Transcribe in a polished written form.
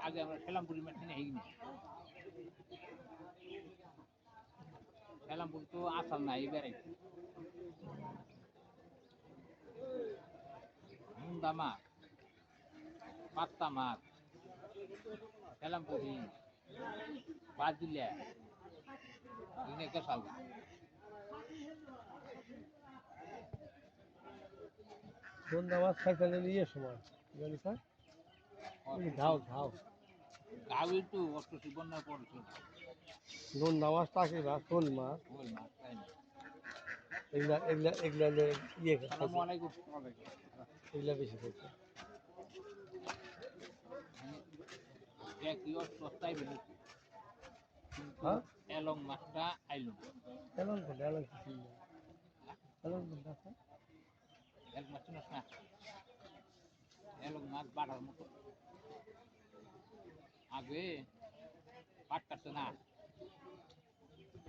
আগে আমরা সেলামপুরি মাছ কিনে হেগিনি সেলামপুর তো আসাল নাই এবারে মুন্দা মাছ পাত্তা মাছ সেলামপুরি বাজিলে ইনেকে সালগা বন্ধু আমার সাইকেল নিয়ে সময় জানি স্যার ঘাও ঘাও গাও একটু অষ্টশী বন্যায় পড়েছিল নুন নামাজ টাকি মাছ শোল মাছ ওই মাছ তাই না এগুলা এগুলা এগুলা ইয়ে সালামু আলাইকুম এগুলা বেশি খাইছে কি সস্তায় বেরোচ্ছে কিন্তু হ্যাঁ এলং মাছটা আইলো না এলন কোনটা এলন কিছু নেই এলন কোনটা আছে এল মাছ চিনস না এলং মাছ বাড়ার মতো আগে